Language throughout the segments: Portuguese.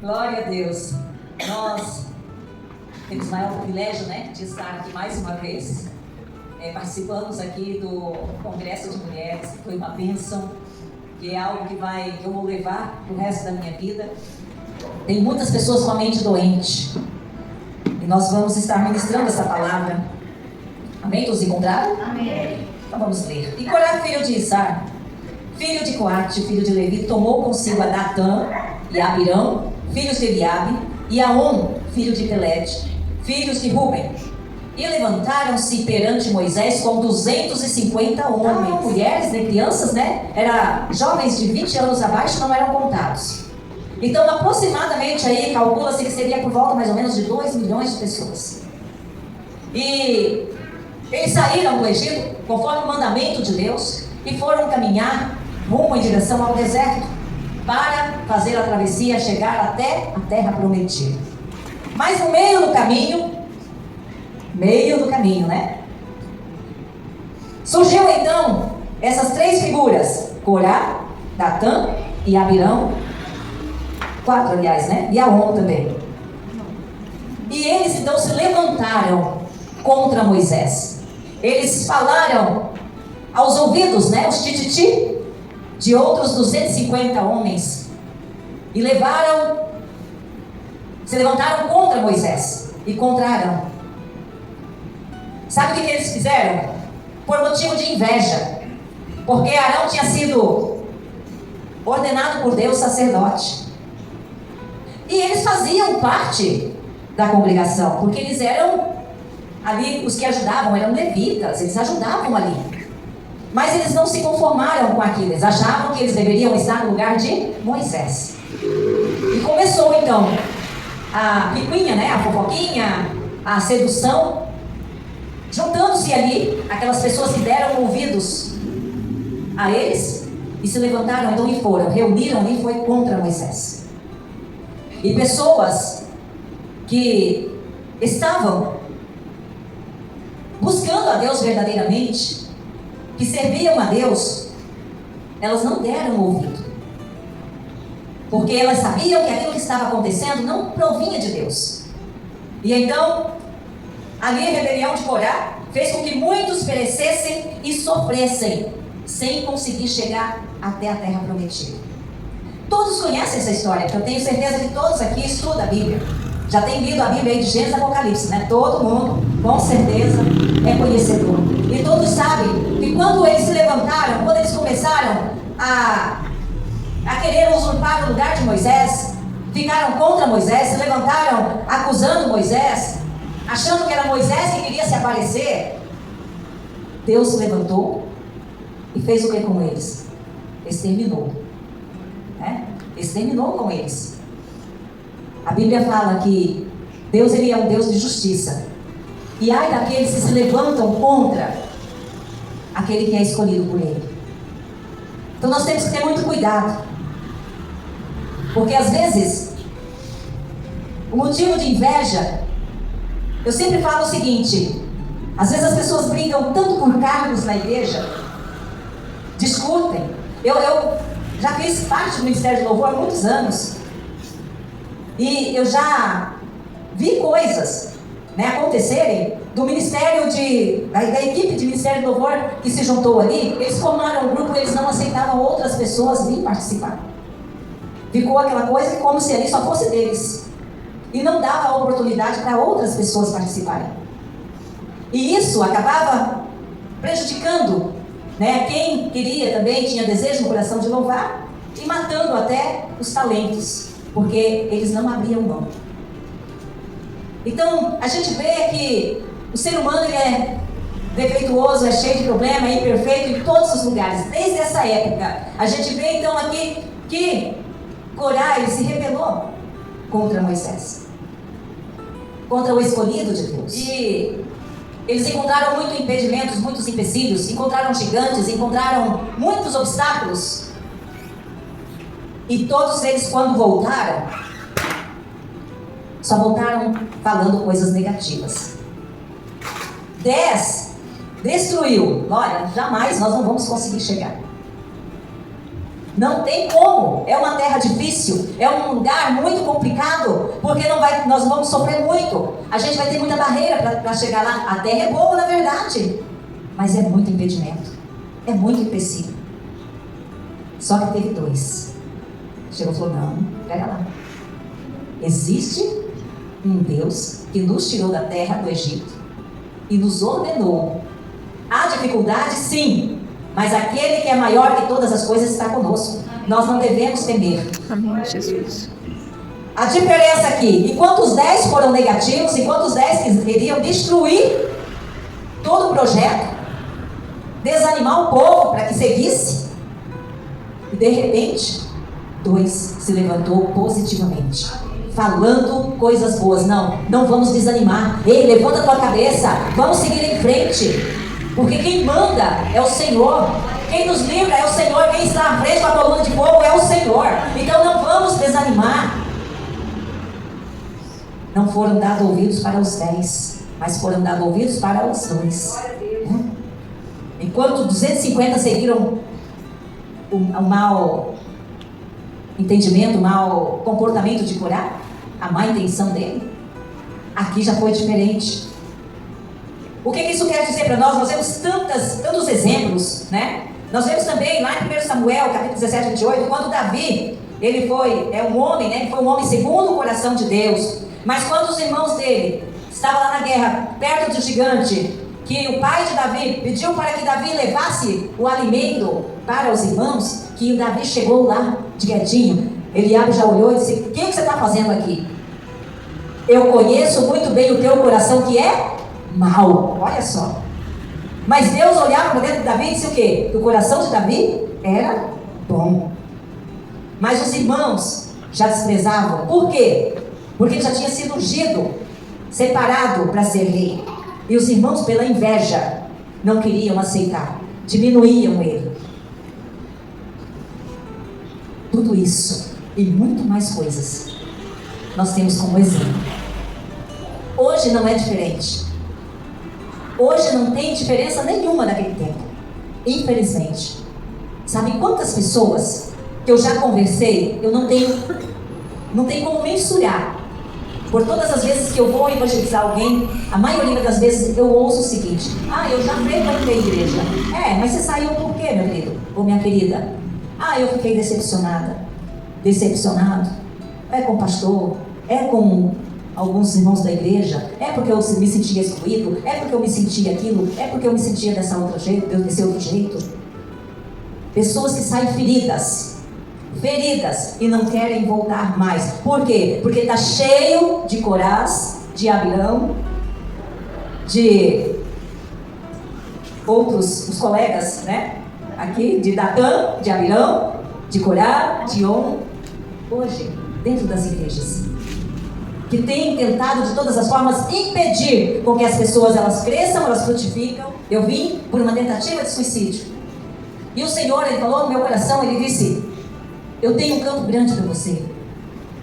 Glória a Deus. Nós temos o maior privilégio, de estar aqui mais uma vez. Participamos aqui do Congresso de Mulheres, que foi uma bênção, que é algo que eu vou levar pro resto da minha vida. Tem muitas pessoas com a mente doente, e nós vamos estar ministrando essa palavra. Amém? Todos encontraram? Amém. Então vamos ler. E Corá, filho de Izar, filho de Coate, filho de Levi, tomou consigo a Datã e a Abirão, filhos de Eliabe, e Aon, filho de Pelete, filhos de Ruben. E levantaram-se perante Moisés com 250 homens, mulheres, crianças, Era jovens de 20 anos abaixo, não eram contados. Então, aproximadamente aí, calcula-se que seria por volta mais ou menos de 2 milhões de pessoas. E eles saíram do Egito, conforme o mandamento de Deus, e foram caminhar rumo em direção ao deserto, para fazer a travessia, chegar até a terra prometida. Mas no meio do caminho, surgiu então essas 3 figuras: Corá, Datã e Abirão. 4, aliás, E Aon também. E eles então se levantaram contra Moisés. Eles falaram aos ouvidos, os tititi, de outros 250 homens, e se levantaram contra Moisés e contra Arão. Sabe o que eles fizeram? Por motivo de inveja, porque Arão tinha sido ordenado por Deus sacerdote, e eles faziam parte da congregação, porque eles eram ali os que ajudavam, eram levitas, eles ajudavam ali. Mas eles não se conformaram com aquilo, eles achavam que eles deveriam estar no lugar de Moisés. E começou então a picuinha, a fofoquinha, a sedução, juntando-se ali aquelas pessoas que deram ouvidos a eles e se levantaram então e foram, reuniram e foi contra Moisés. E pessoas que estavam buscando a Deus verdadeiramente, que serviam a Deus, elas não deram ouvido, porque elas sabiam que aquilo que estava acontecendo não provinha de Deus. E então, ali a rebelião de Corá fez com que muitos perecessem e sofressem, sem conseguir chegar até a terra prometida. Todos conhecem essa história, porque eu tenho certeza que todos aqui estudam a Bíblia. Já tem lido a Bíblia aí de Gênesis e Apocalipse, Todo mundo, com certeza, é conhecedor. E todos sabem que quando eles se levantaram, quando eles começaram a querer usurpar o lugar de Moisés, ficaram contra Moisés, se levantaram acusando Moisés, achando que era Moisés que queria se aparecer, Deus se levantou e fez o que com eles? Exterminou. Exterminou com eles. A Bíblia fala que Deus, Ele é um Deus de justiça. E ai daqueles que se levantam contra aquele que é escolhido por Ele. Então nós temos que ter muito cuidado. Porque às vezes, o motivo de inveja, eu sempre falo o seguinte: às vezes as pessoas brigam tanto por cargos na igreja, discutem. Eu já fiz parte do Ministério de Louvor há muitos anos. E eu já vi coisas acontecerem do ministério da equipe de Ministério de Louvor que se juntou ali. Eles formaram um grupo e eles não aceitavam outras pessoas vir participar. Ficou aquela coisa como se ali só fosse deles. E não dava a oportunidade para outras pessoas participarem. E isso acabava prejudicando quem queria também, tinha desejo no coração de louvar, e matando até os talentos, porque eles não abriam mão. Então, a gente vê que o ser humano ele é defeituoso, é cheio de problema, é imperfeito em todos os lugares. Desde essa época, a gente vê então aqui que Corá ele se rebelou contra Moisés, contra o escolhido de Deus. E Eles encontraram muitos impedimentos, muitos empecilhos, encontraram gigantes, encontraram muitos obstáculos. E todos eles, quando voltaram, só voltaram falando coisas negativas. 10 destruiu. Olha, jamais nós não vamos conseguir chegar. Não tem como. É uma terra difícil, é um lugar muito complicado, porque nós vamos sofrer muito. A gente vai ter muita barreira para chegar lá. A terra é boa, na verdade, mas é muito impedimento, é muito empecilho. Só que teve 2. Chegou e falou: não, pega lá. Existe um Deus que nos tirou da terra do Egito e nos ordenou. Há dificuldade, sim, mas aquele que é maior que todas as coisas está conosco. Nós não devemos temer. Amém, Jesus. A diferença aqui, enquanto os 10 foram negativos, enquanto os 10 queriam destruir todo o projeto, desanimar o povo para que seguisse, e de repente 2 se levantou positivamente, falando coisas boas. Não vamos desanimar. Ei, levanta a tua cabeça, vamos seguir em frente, porque quem manda é o Senhor, quem nos livra é o Senhor, quem está à frente com a coluna de fogo é o Senhor. Então não vamos desanimar. Não foram dados ouvidos para os 10, mas foram dados ouvidos para os 2. Enquanto 250 seguiram o mau entendimento, o mau comportamento de Corá, a má intenção dele, aqui já foi diferente. O que isso quer dizer para nós? Nós vemos tantos exemplos, né? Nós vemos também lá em 1 Samuel, capítulo 17, 28, quando Davi, ele foi um homem segundo o coração de Deus. Mas quando os irmãos dele estavam lá na guerra, perto do gigante, que o pai de Davi pediu para que Davi levasse o alimento para os irmãos, que o Davi chegou lá de quietinho, Eliabe já olhou e disse: o que você está fazendo aqui? Eu conheço muito bem o teu coração, que é mau. Olha só. Mas Deus olhava para dentro de Davi e disse o quê? Que o coração de Davi era bom. Mas os irmãos já desprezavam. Por quê? Porque ele já tinha sido ungido, separado para ser rei. E os irmãos, pela inveja, não queriam aceitar, diminuíam ele. Tudo isso e muito mais coisas nós temos como exemplo. Hoje não é diferente. Hoje não tem diferença nenhuma daquele tempo, infelizmente. Sabe quantas pessoas que eu já conversei, eu não tenho como mensurar. Por todas as vezes que eu vou evangelizar alguém, a maioria das vezes eu ouço o seguinte: eu já frequentei a igreja. Mas você saiu por quê, meu querido? Ou minha querida? Eu fiquei decepcionado. É com o pastor, é com alguns irmãos da igreja, é porque eu me sentia excluído, é porque eu me sentia aquilo, é porque eu me sentia desse outro jeito. Pessoas que saem feridas e não querem voltar mais. Por quê? Porque está cheio de Corás, de Abirão, de outros, os colegas, né? Aqui, de Datã, de Abirão, de Corá, de On, hoje, dentro das igrejas, que tem tentado de todas as formas impedir com que as pessoas elas cresçam, elas frutificam. Eu vim por uma tentativa de suicídio. E o Senhor, Ele falou no meu coração, Ele disse: eu tenho um campo grande para você,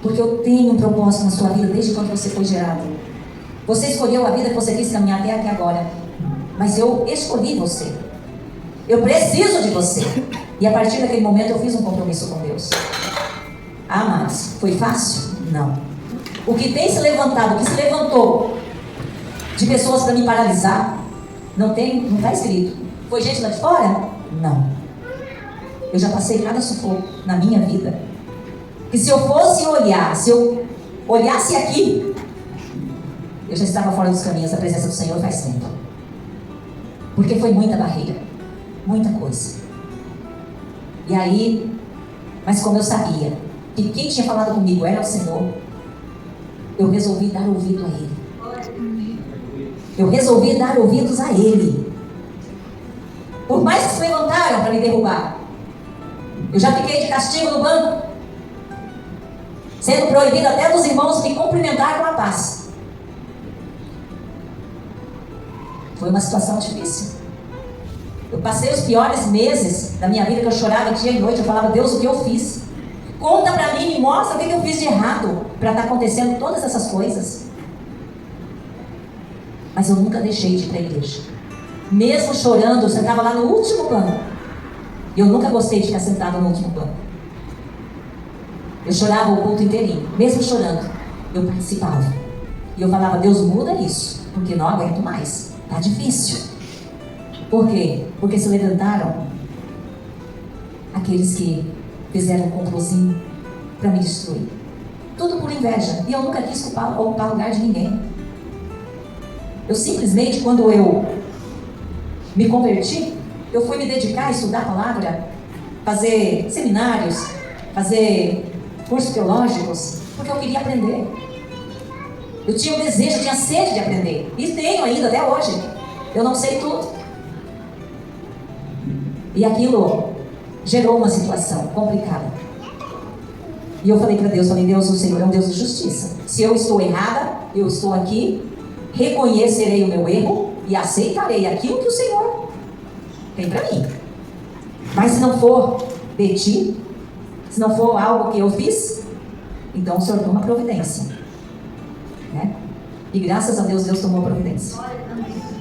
porque eu tenho um propósito na sua vida desde quando você foi gerado. Você escolheu a vida que você quis caminhar até aqui agora, mas eu escolhi você. Eu preciso de você. E a partir daquele momento eu fiz um compromisso com Deus. Mas foi fácil? Não. O que tem se levantado, o que se levantou de pessoas para me paralisar, não está escrito. Foi gente lá de fora? Não. Eu já passei cada sufoco na minha vida. Que se eu fosse olhar, se eu olhasse aqui, eu já estava fora dos caminhos da presença do Senhor faz tempo. Porque foi muita barreira, muita coisa. E aí, mas como eu sabia que quem tinha falado comigo era o Senhor, eu resolvi dar ouvido a Ele. Eu resolvi dar ouvidos a Ele. Por mais que se levantaram para me derrubar, eu já fiquei de castigo no banco, sendo proibido até dos irmãos me cumprimentar com a paz. Foi uma situação difícil. Eu passei os piores meses da minha vida, que eu chorava dia e noite. Eu falava, Deus, o que eu fiz? Conta pra mim, me mostra o que eu fiz de errado para estar acontecendo todas essas coisas. Mas eu nunca deixei de ir para a igreja. Mesmo chorando, eu sentava lá no último banco. E eu nunca gostei de ficar sentado no último banco. Eu chorava o culto inteirinho. Mesmo chorando, eu participava. E eu falava, Deus, muda isso, porque não aguento mais. Tá difícil. Por quê? Porque se levantaram aqueles que fizeram um complôzinho para me destruir. Tudo por inveja. E eu nunca quis ocupar o lugar de ninguém. Eu simplesmente, quando eu me converti, eu fui me dedicar a estudar a palavra, fazer seminários, fazer cursos teológicos, porque eu queria aprender. Eu tinha o desejo, eu tinha sede de aprender. E tenho ainda até hoje. Eu não sei tudo. E aquilo gerou uma situação complicada. E eu falei para Deus, Deus, o Senhor é um Deus de justiça. Se eu estou errada, eu estou aqui, reconhecerei o meu erro e aceitarei aquilo que o Senhor tem para mim. Mas se não for de ti, se não for algo que eu fiz, então o Senhor toma providência, né? E graças a Deus, Deus tomou providência.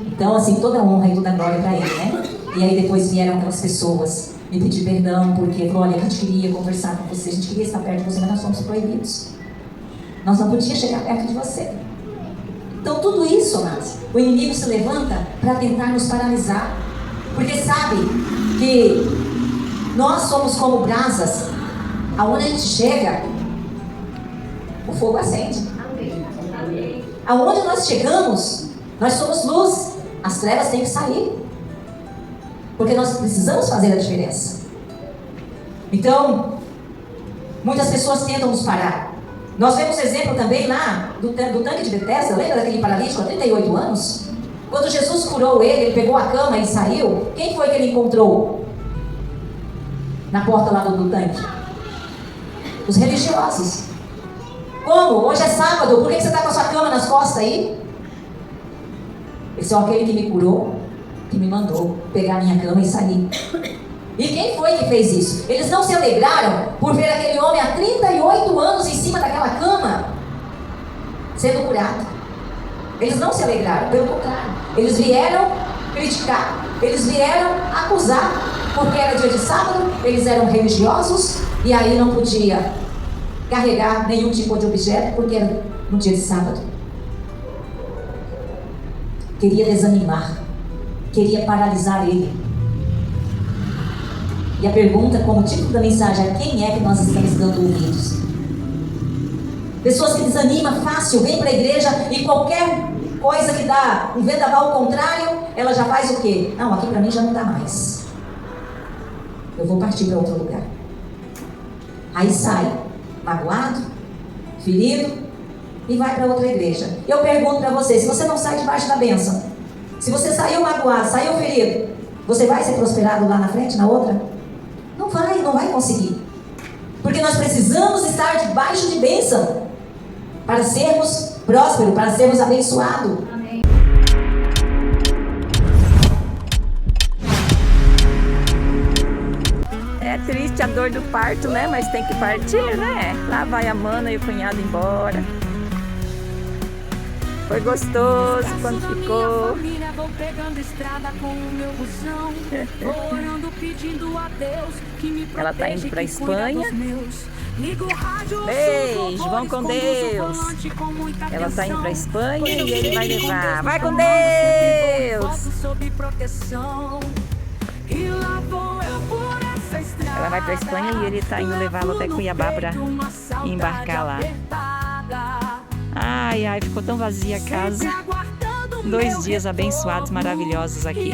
Então, assim, toda a honra e toda a glória para Ele, né? E aí depois vieram aquelas pessoas me pedir perdão, porque falou, olha, a gente queria conversar com você, a gente queria estar perto de você, mas nós somos proibidos. Nós não podíamos chegar perto de você. Então tudo isso, amados, o inimigo se levanta para tentar nos paralisar. Porque sabe que nós somos como brasas, aonde a gente chega, o fogo acende. Aonde nós chegamos, nós somos luz, as trevas têm que sair. Porque nós precisamos fazer a diferença. Então, muitas pessoas tentam nos parar. Nós vemos exemplo também lá do tanque de Betesda. Lembra daquele paralítico há 38 anos? Quando Jesus curou ele pegou a cama e saiu. Quem foi que ele encontrou na porta lá do tanque? Os religiosos. Como? Hoje é sábado, por que você está com a sua cama nas costas aí? Esse é aquele que me curou, que me mandou pegar a minha cama e sair. E quem foi que fez isso? Eles não se alegraram por ver aquele homem há 38 anos em cima daquela cama sendo curado. Eles não se alegraram, pelo contrário. Eles vieram criticar, eles vieram acusar, porque era dia de sábado, eles eram religiosos e aí não podia carregar nenhum tipo de objeto porque era no dia de sábado. Queria desanimar, queria paralisar ele. E a pergunta, como título da mensagem, é: quem é que nós estamos dando ouvidos? Pessoas que desanimam fácil, vêm para a igreja e qualquer coisa que dá um vendaval contrário, ela já faz o quê? Não, aqui para mim já não dá mais. Eu vou partir para outro lugar. Aí sai, magoado, ferido, e vai para outra igreja. Eu pergunto para você, se você não sai debaixo da bênção, se você saiu magoado, saiu ferido, você vai ser prosperado lá na frente, na outra? Não vai conseguir. Porque nós precisamos estar debaixo de bênção para sermos prósperos, para sermos abençoados. Amém. É triste a dor do parto, né? Mas tem que partir, né? Lá vai a mana e o cunhado embora. Foi gostoso quando ficou. Vou pegando estrada com o meu busão, orando, pedindo a Deus que me proteja. Ela tá indo pra Espanha. Beijo, vão com Deus. Ela tá indo pra Espanha e ele vai levar. Vai com Deus. Ela vai pra Espanha e ele tá indo levá-la até Cuiabá pra embarcar lá. Ai, ai, ficou tão vazia a casa. 2 dias abençoados, maravilhosos aqui.